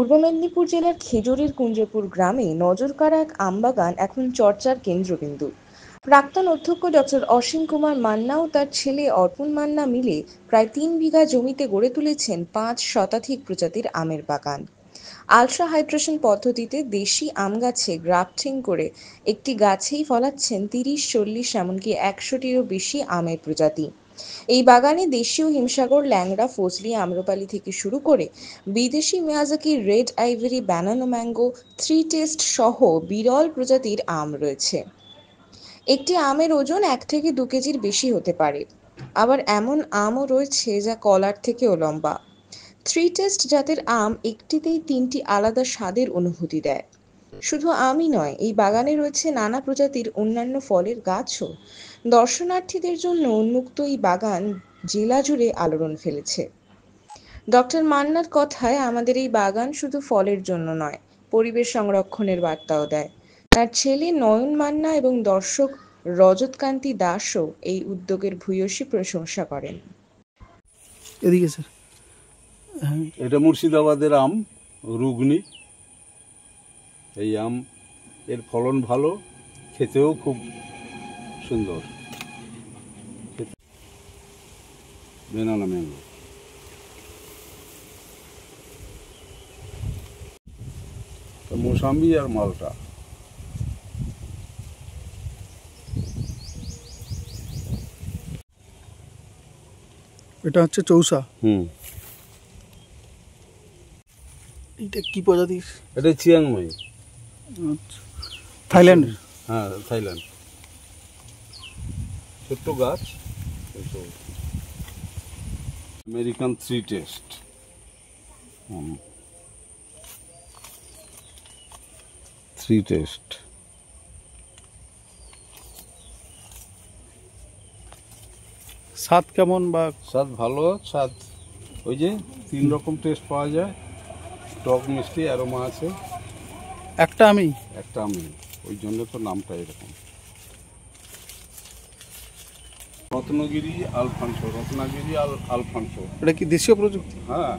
পূর্ব মেদিনীপুর জেলার খেজুরির কুঞ্জপুর গ্রামে নজরকাড়া এক আমবাগান এখন চর্চার কেন্দ্রবিন্দু। প্রাক্তন অধ্যক্ষ ডক্টর অসীম কুমার মান্না ও তার ছেলে অর্পণ মান্না মিলে প্রায় ৩ বিঘা জমিতে গড়ে তুলেছেন ৫ শতাধিক প্রজাতির আমের বাগান। আলট্রা হাইড্রেশন পদ্ধতিতে দেশি আম গাছে গ্রাফটিং করে একটি গাছেই ফলাচ্ছেন ৩০-৪০ এমনকি ১০০টিরও বেশি আমের প্রজাতি। এই বাগানে দেশীয় হিমসাগর, ল্যাংড়া, ফজলি, আম্রপালি থেকে শুরু করে বিদেশি মিয়াজাকি, রেড আইভরি, বানানা ম্যাঙ্গো, 3 টেস্ট সহ বিরল প্রজাতির আম রয়েছে। একটি আমের ওজন ১ থেকে ২ কেজির বেশি হতে পারে। আবার এমন আমও রয়েছে যা কলার থেকেও লম্বা। 3 টেস্ট জাতের আম একটিতেই ৩টি আলাদা স্বাদের অনুভূতি দেয়। শুধু আমই নয়, এই বাগানে রয়েছে নানা প্রজাতির অন্যান্য ফলের গাছও। দর্শনার্থীদের জন্য উন্মুক্ত এই বাগান জেলা জুড়ে আলোড়ন ফেলেছে। ডক্টর মান্নার কথায়, আমাদের এই বাগান শুধু ফলের জন্য নয়, পরিবেশ সংরক্ষণের বার্তাও দেয়। তার ছেলে নয়ন মান্না এবং দর্শক রজতকান্তি দাসও এই উদ্যোগের ভূয়সী প্রশংসা করেন। এদিকে স্যার, এটা মুর্শিদাবাদের আম রুগনি। এই আম এর ফলন ভালো, খেতেও খুব সুন্দর। Banana mango. মৌসাম্বি আর মালটা। এটা হচ্ছে চৌসা। এটা কি প্রজাতির? এটা চিয়াংমাই। আচ্ছা, থাইল্যান্ড। হ্যাঁ, থাইল্যান্ড। ছোট্ট গাছ। American 3 test. 3 টেস্ট। স্বাদ কেমন? বা স্বাদ ভালো, স্বাদ ওই যে 3 রকম টেস্ট পাওয়া যায়। টক, মিষ্টি, অ্যারোমা আছে। একটা আমি ওই জন্য তো নামটা এরকম। রত্নগিরি আলফানসো। এটা কি দেশীয় প্রযুক্তি? হ্যাঁ,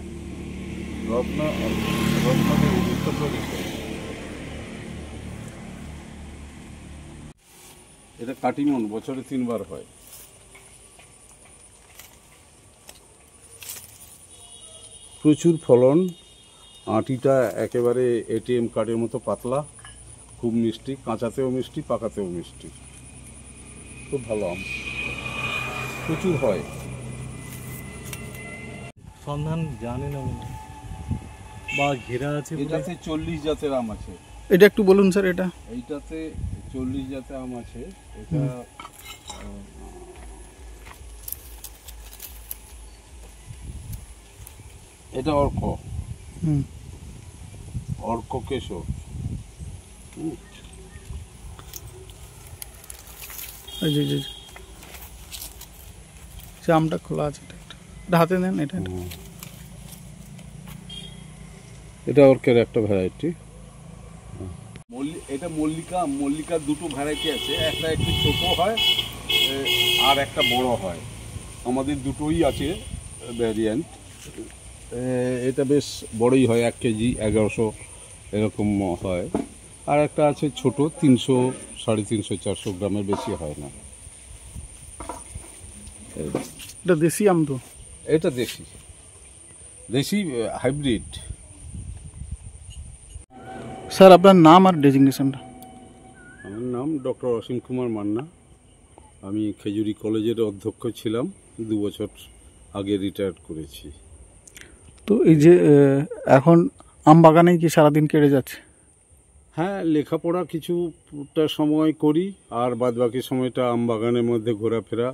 রত্নগিরি উত্তরপ্রদেশ। এটা কাটিমন, বছরে 3 বার হয়। প্রচুর ফলন, আঁটিটা একেবারে এটিএম কার্ডের মতো পাতলা, খুব মিষ্টি, কাঁচাতেও মিষ্টি, পাকাতেও মিষ্টি। খুব ভালো আম, প্রচুর হয়। সন্ধান জানি না বা ঘেরা আছে। এটাতে 40 জাতের আম আছে। এটা একটু বলুন স্যার। এইটাতে 40 জাতের আম আছে। এটা অর্ক কেশর। আমটা খোলা আছে, এটা হাতে নেন। এটা অর্কের একটা ভ্যারাইটি। এটা মল্লিকার দুটো ভ্যারাইটি আছে। একটা একটু ছোট হয় আর একটা বড় হয়। আমাদের দুটোই আছে ভ্যারিয়েন্ট। এটা বেশ বড়ই হয়, 1 কেজি 1100 এরকম হয়। আর একটা আছে ছোট, 300, 350, 400 গ্রামের বেশি হয় না। এটা দেশি আম তো? এটা দেশি হাইব্রিড। স্যার, আপনার নাম আর ডেজিগনেশনটা? আমার নাম ডক্টর অসীম কুমার মান্না। আমি খেজুরি কলেজের অধ্যক্ষ ছিলাম, 2 বছর আগে রিটায়ার্ড করেছি। তো এই যে এখন আম বাগানেই কি সারাদিন কেটে যাচ্ছে? হ্যাঁ, লেখাপড়া কিছুটা সময় করি, আর বাদবাকি সময়টা আম বাগানের মধ্যে ঘোরাফেরা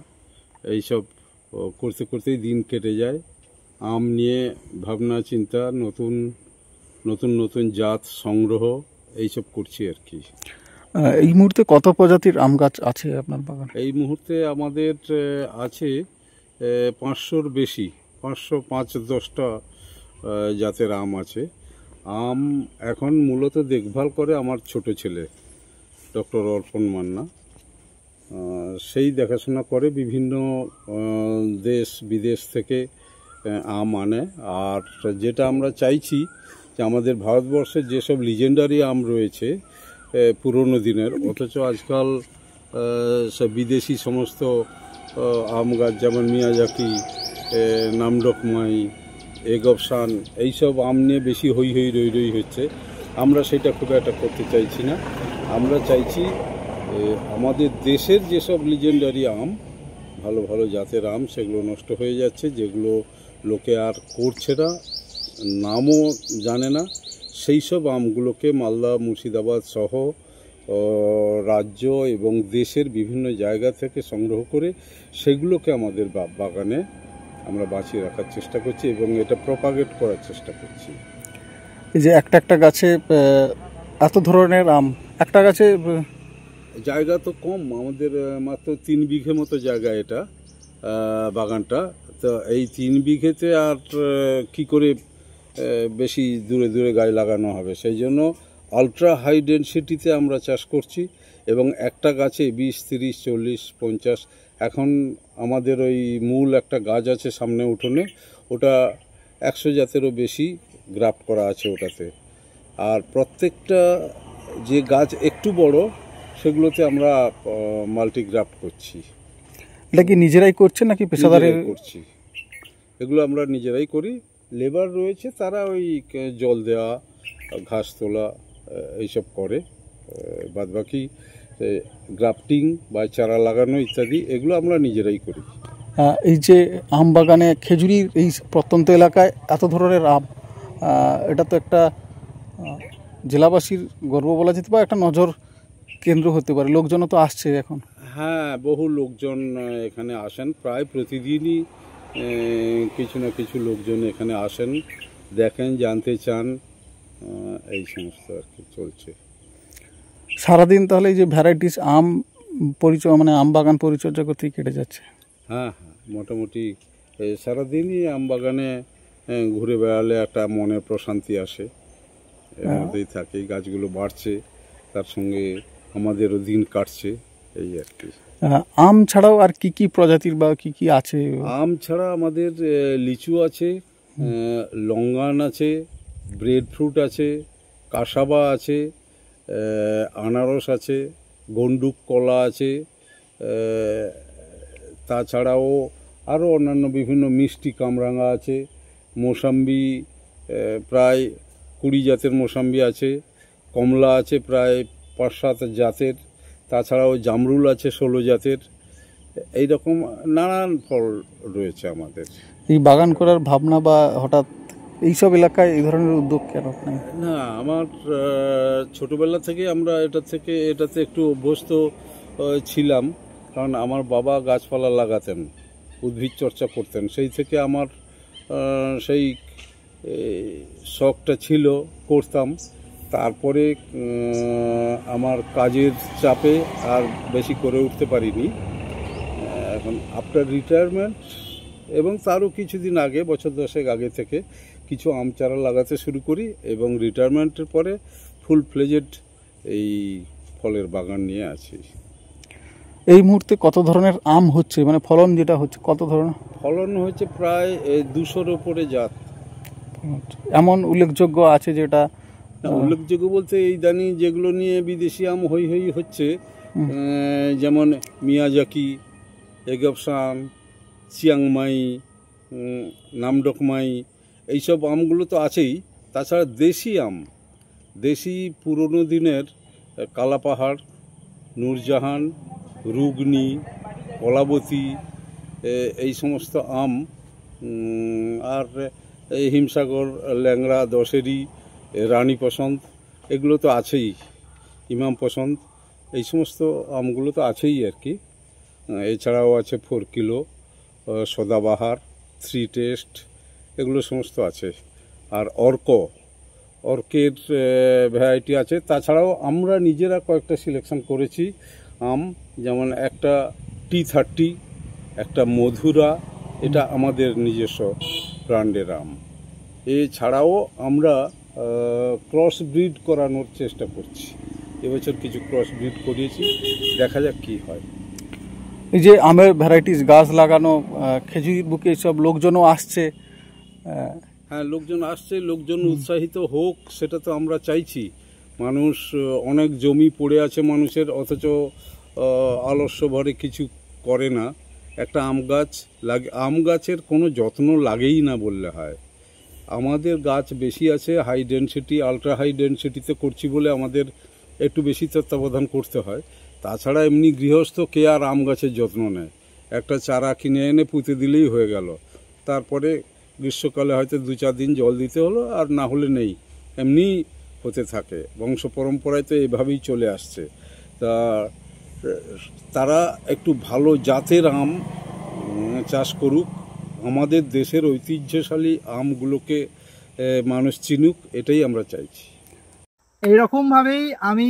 এইসব করতে করতেই দিন কেটে যায়। আম নিয়ে ভাবনা চিন্তা, নতুন নতুন জাত সংগ্রহ এইসব করছি আর কি। এই মুহূর্তে কত প্রজাতির আম গাছ আছে আপনার বাগান? এই মুহূর্তে আমাদের আছে 500-র বেশি, 500-5-10টা জাতের আম আছে। আম এখন মূলত দেখভাল করে আমার ছোট ছেলে ডক্টর অর্পণ মান্না। সেই দেখাশোনা করে, বিভিন্ন দেশ বিদেশ থেকে আম আনে। আর যেটা আমরা চাইছি যে আমাদের ভারতবর্ষের যেসব লিজেন্ডারি আম রয়েছে পুরনো দিনের, অথচ আজকাল সব বিদেশি সমস্ত আম গাছ, যেমন মিয়াজাকি, নামডকমাই, এগবসান, এইসব আম নিয়ে বেশি হই হই রই রই হচ্ছে। আমরা সেটা খুব একটা করতে চাইছি না। আমরা চাইছি আমাদের দেশের যেসব লিজেন্ডারি আম, ভালো ভালো জাতের আম, সেগুলো নষ্ট হয়ে যাচ্ছে, যেগুলো লোকে আর করছে না, নামও জানে না, সেই সব আমগুলোকে মালদা, মুর্শিদাবাদ সহ রাজ্য এবং দেশের বিভিন্ন জায়গা থেকে সংগ্রহ করে সেগুলোকে আমাদের বাগানে আমরা বাঁচিয়ে রাখার চেষ্টা করছি এবং এটা প্রপাগেট করার চেষ্টা করছি। এই যে একটা একটা গাছে এত ধরনের আম, একটা গাছে জায়গা তো কম, আমাদের মাত্র 3 বিঘে মতো জায়গা এটা বাগানটা। তো এই 3 বিঘেতে আর কি করে বেশি দূরে দূরে গাছ লাগানো হবে, সেই জন্য আলট্রা হাই ডেনসিটিতে আমরা চাষ করছি এবং একটা গাছে 20, 30, 40, 50, এখন আমাদের ওই মূল একটা গাছ আছে সামনে উঠোনে, ওটা 100 জাতেরও বেশি গ্রাফট করা আছে ওটাতে। আর প্রত্যেকটা যে গাছ একটু বড় সেগুলোতে আমরা মাল্টিগ্রাফট করছি। এটা কি নিজেরাই করছেন নাকি পেশাদারি করছি? এগুলো আমরা নিজেরাই করি, লেবার রয়েছে, তারা ওই জল দেওয়া, ঘাস তোলা এইসব করে, বাদবাকি গ্রাফটিং বা চারা লাগানো ইত্যাদি এগুলো আমরা নিজেরাই করি। এই যে আম বাগানে খেজুরির এই প্রত্যন্ত এলাকায় এত ধরনের আম, এটা তো একটা জেলাবাসীর গর্ব বলা যেতে পারে, একটা নজর কেন্দ্র হতে পারে। লোকজনও তো আসছে এখন। হ্যাঁ, বহু লোকজন এখানে আসেন, প্রায় প্রতিদিনই কিছু না কিছু লোকজন এখানে আসেন, দেখেন, জানতে চান, এই সমস্ত আর কি চলছে সারাদিন। তাহলে এই যে ভ্যারাইটিস আম পরিচয়, মানে আম বাগান পরিচর্যা করতেই কেটে যাচ্ছে। হ্যাঁ হ্যাঁ, মোটামুটি সারাদিনই আম বাগানে ঘুরে বেড়ালে একটা মনে প্রশান্তি আসে, এর মধ্যেই থাকে। গাছগুলো বাড়ছে, তার সঙ্গে আমাদেরও দিন কাটছে, এই আর কি। আম ছাড়াও আর কি কি প্রজাতির বা কি কি আছে? আম ছাড়া আমাদের লিচু আছে, লঙ্গান আছে, ব্রেড ফ্রুট আছে, কাসাবা আছে, আনারস আছে, গন্ডুক কলা আছে, তাছাড়াও আরও অন্যান্য বিভিন্ন মিষ্টি কামরাঙা আছে, মোসাম্বি প্রায় 20 জাতের মোসাম্বি আছে, কমলা আছে প্রায় 5-7 জাতের, তাছাড়াও জামরুল আছে 16 জাতের, এইরকম নানান ফল রয়েছে আমাদের। এই বাগান করার ভাবনা বা হঠাৎ এইসব এলাকায় এই ধরনের উদ্যোগ কেন? না, আমার ছোটোবেলা থেকে আমরা এটাতে একটু অভ্যস্ত ছিলাম, কারণ আমার বাবা গাছপালা লাগাতেন, উদ্ভিদ চর্চা করতেন, সেই থেকে আমার সেই শখটা ছিল, করতাম। তারপরে আমার কাজের চাপে আর বেশি করে উঠতে পারিনি। এখন আফটার রিটায়ারমেন্ট এবং তারও কিছুদিন আগে, বছর 10 আগে থেকে কিছু আম চারা লাগাতে শুরু করি এবং রিটায়ারমেন্টের পরে ফুল ফ্লেজেড এই ফলের বাগান নিয়ে আছি। এই মুহূর্তে কত ধরনের আম হচ্ছে, মানে ফলন যেটা হচ্ছে কত ধরনের? ফলন হচ্ছে প্রায় 200-র উপরে জাত। এমন উল্লেখযোগ্য আছে যেটা? উল্লেখযোগ্য বলতে এই দানি যেগুলো নিয়ে বিদেশি আম হই হই হচ্ছে, যেমন মিয়াজাকি, এগবসান, চিয়াংমাই, নামডকমাই, এইসব আমগুলো তো আছেই। তাছাড়া দেশি আম, দেশি পুরনো দিনের কালাপাহাড়, নূরজাহান, রুগনি, কলাবতী, এই সমস্ত আম, আর এই হিমসাগর, ল্যাংড়া, দশেরি, রানী পছন্দ, এগুলো তো আছেই, ইমাম পছন্দ, এই সমস্ত আমগুলো তো আছেই আর কি। এছাড়াও আছে 4 কিলো, সদাবাহার, 3 টেস্ট, এগুলো সমস্ত আছে। আর অর্কের ভ্যারাইটি আছে। তাছাড়াও আমরা নিজেরা কয়েকটা সিলেকশন করেছি আম, যেমন একটা T30, একটা মধুরা, এটা আমাদের নিজস্ব ব্র্যান্ডের আম। এছাড়াও আমরা ক্রস ব্রিড করানোর চেষ্টা করছি, এবছর কিছু ক্রস ব্রিড করিয়েছি, দেখা যাক কী হয়। এই যে আমের ভ্যারাইটিস গাছ লাগানো, খেজুরির বুকে এইসব লোকজনও আসছে, হ্যাঁ, লোকজন আসছে, লোকজন উৎসাহিত হোক, সেটা তো আমরা চাইছি। মানুষ অনেক জমি পড়ে আছে মানুষের, অথচ আলস্য ভরে কিছু করে না। একটা আম গাছের কোনো যত্ন লাগেই না বললে হয়। আমাদের গাছ বেশি আছে, হাই ডেনসিটি, আলট্রা হাই ডেনসিটিতে করছি বলে আমাদের একটু বেশি তত্ত্বাবধান করতে হয়। তাছাড়া এমনি গৃহস্থ কে আর আম গাছের যত্ন নেয়? একটা চারা কিনে এনে পুঁতে দিলেই হয়ে গেল। তারপরে গ্রীষ্মকালে হয়তো 2-4 দিন জল দিতে হলো, আর না হলে নেই, এমনি হতে থাকে। বংশ পরম্পরায় তো এভাবেই চলে আসছে। তা তারা একটু ভালো জাতের আম চাষ করুক, আমাদের দেশের ঐতিহ্যশালী আমগুলোকে মানুষ চিনুক, এটাই আমরা চাইছি। এইরকমভাবেই আমি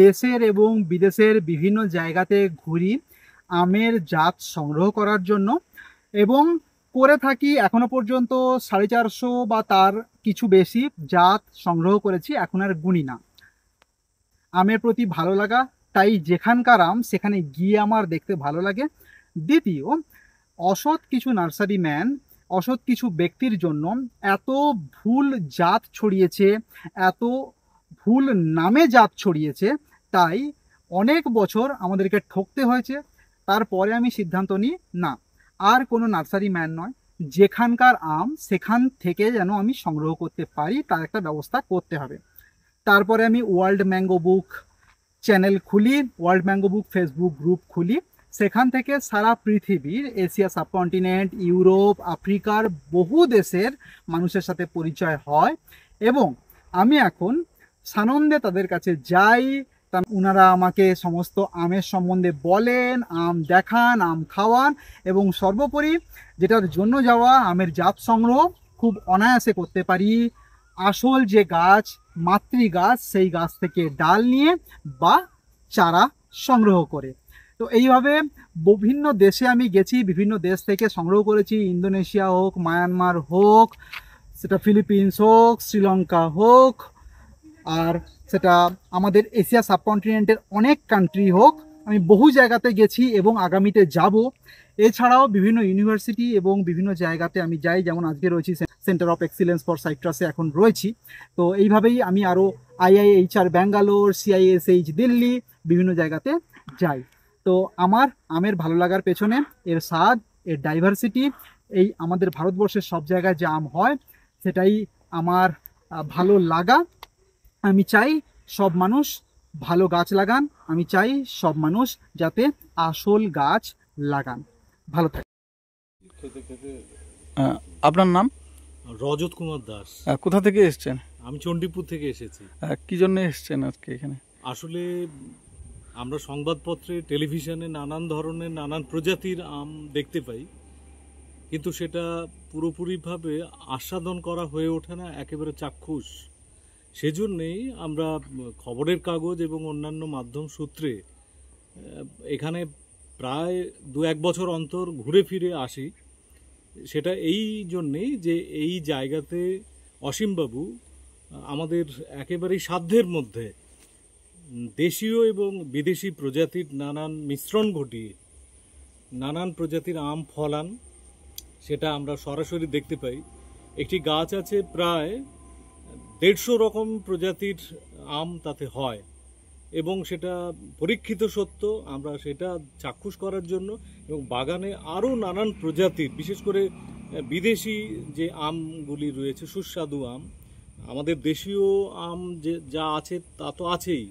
দেশের এবং বিদেশের বিভিন্ন জায়গাতে ঘুরি আমের জাত সংগ্রহ করার জন্য, এবং করে থাকি। এখনো পর্যন্ত 450 বা তার কিছু বেশি জাত সংগ্রহ করেছি, এখন আর গুনি না। আমের প্রতি ভালো লাগা, তাই যেখানকার আম সেখানে গিয়ে আমার দেখতে ভালো লাগে। দ্বিতীয়, অসৎ কিছু নার্সারি ম্যান, অসৎ কিছু ব্যক্তির জন্য এত ভুল জাত ছড়িয়েছে, এত ভুল নামে জাত ছড়িয়েছে, তাই অনেক বছর আমাদেরকে ঠকতে হয়েছে। তারপরে আমি সিদ্ধান্ত নিই, না, আর কোনো নার্সারি ম্যান নয়, যেখানকার আম সেখান থেকে যেন আমি সংগ্রহ করতে পারি তার একটা ব্যবস্থা করতে হবে। তারপরে আমি ওয়ার্ল্ড ম্যাঙ্গো বুক চ্যানেল খুলি, ওয়ার্ল্ড ম্যাঙ্গো বুক ফেসবুক গ্রুপ খুলি। সেখান থেকে সারা পৃথিবীর, এশিয়া সাবকন্টিনেন্ট, ইউরোপ, আফ্রিকার বহু দেশের মানুষের সাথে পরিচয় হয়, এবং আমি এখন সানন্দে তাদের কাছে যাই। ওনারা আমাকে সমস্ত আমের সম্বন্ধে বলেন, আম দেখান, আম খাওয়ান, এবং সর্বোপরি যেটার জন্য যাওয়া আমের জাত সংগ্রহ খুব অনায়াসে করতে পারি। আসল যে গাছ, মাতৃ গাছ, সেই গাছ থেকে ডাল নিয়ে বা চারা সংগ্রহ করে। তো এইভাবে বিভিন্ন দেশে আমি গেছি, বিভিন্ন দেশ থেকে সংগ্রহ করেছি। ইন্দোনেশিয়া হোক, মায়ানমার হোক, সেটা ফিলিপিন্স হোক, শ্রীলঙ্কা হোক, আর সেটা আমাদের এশিয়া সাবকন্টিনেন্টের অনেক কান্ট্রি হোক, আমি বহু জায়গাতে গেছি এবং আগামীতে যাব। এছাড়াও বিভিন্ন ইউনিভার্সিটি এবং বিভিন্ন জায়গাতে আমি যাই, যেমন আজকে রয়েছি সেন্টার অফ এক্সিলেন্স ফর সাইট্রাসে এখন রয়েছি। তো এইভাবেই আমি আরও IIHR ব্যাঙ্গালোর, CISH দিল্লি, বিভিন্ন জায়গাতে যাই। তো আমার আমের ভালো লাগার পেছনে এর স্বাদ, এর ডাইভার্সিটি, এই আমাদের ভারতবর্ষের সব জায়গায় যে আম হয় সেটাই আমার ভালো লাগা। আমি চাই সব মানুষ ভালো গাছ লাগান, আমি চাই সব মানুষ যাতে আসল গাছ লাগান। ভালো থাকে। আপনার নাম? রজত কুমার দাস। কোথা থেকে এসছেন? আমি চণ্ডীপুর থেকে এসেছি। কি জন্য এসছেন আজকে এখানে? আসলে আমরা সংবাদপত্রে, টেলিভিশনে নানান ধরনের, নানান প্রজাতির আম দেখতে পাই, কিন্তু সেটা পুরোপুরিভাবে আস্বাদন করা হয়ে ওঠে না, একেবারে চাক্ষুষ। সেজন্যেই আমরা খবরের কাগজ এবং অন্যান্য মাধ্যম সূত্রে এখানে প্রায় 2-1 বছর অন্তর ঘুরে ফিরে আসি। সেটা এই জন্যেই যে এই জায়গাতে অসীমবাবু আমাদের একেবারেই সাধ্যের মধ্যে দেশীয় এবং বিদেশি প্রজাতির নানান মিশ্রণ ঘটিয়ে নানান প্রজাতির আম ফলান, সেটা আমরা সরাসরি দেখতে পাই। একটি গাছ আছে প্রায় 150 রকম প্রজাতির আম তাতে হয়, এবং সেটা পরীক্ষিত সত্য। আমরা সেটা চাক্ষুষ করার জন্য, এবং বাগানে আরও নানান প্রজাতির, বিশেষ করে বিদেশি যে আমগুলি রয়েছে, সুস্বাদু আম, আমাদের দেশীয় আম যে যা আছে তা তো আছেই,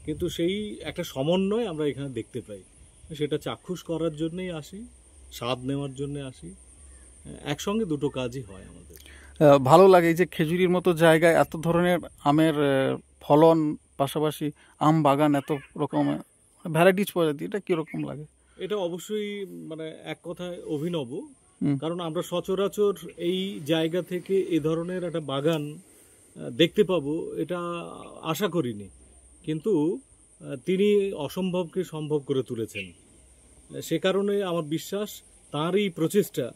কিন্তু সেই একটা সমন্বয় আমরা এখানে দেখতে পাই। সেটা চাক্ষুষ করার জন্যই আসি, স্বাদ নেওয়ার জন্য আসি। একসঙ্গে দুটো কাজই হয় আমাদের। ভালো লাগে যে খেজুরির মতো জায়গায় এত ধরনের আমের ফলন, পাশাপাশি আম বাগান, এত রকম ভ্যারাইটিস প্রজাতি, এটা কীরকম লাগে? এটা অবশ্যই মানে এক কথায় অভিনব, কারণ আমরা সচরাচর এই জায়গা থেকে এ ধরনের একটা বাগান দেখতে পাবো এটা আশা করিনি, কিন্তু তিনি অসম্ভবকে সম্ভব করে তুলেছেন। সে কারণে আমার বিশ্বাস তাঁরই প্রচেষ্টা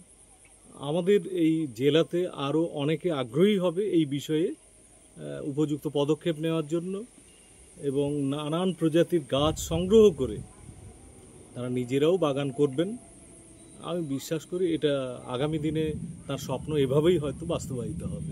আমাদের এই জেলাতে আরও অনেকে আগ্রহী হবে এই বিষয়ে উপযুক্ত পদক্ষেপ নেওয়ার জন্য, এবং নানান প্রজাতির গাছ সংগ্রহ করে তারা নিজেরাও বাগান করবেন। আমি বিশ্বাস করি এটা আগামী দিনে তার স্বপ্ন এভাবেই হয়তো বাস্তবায়িত হবে।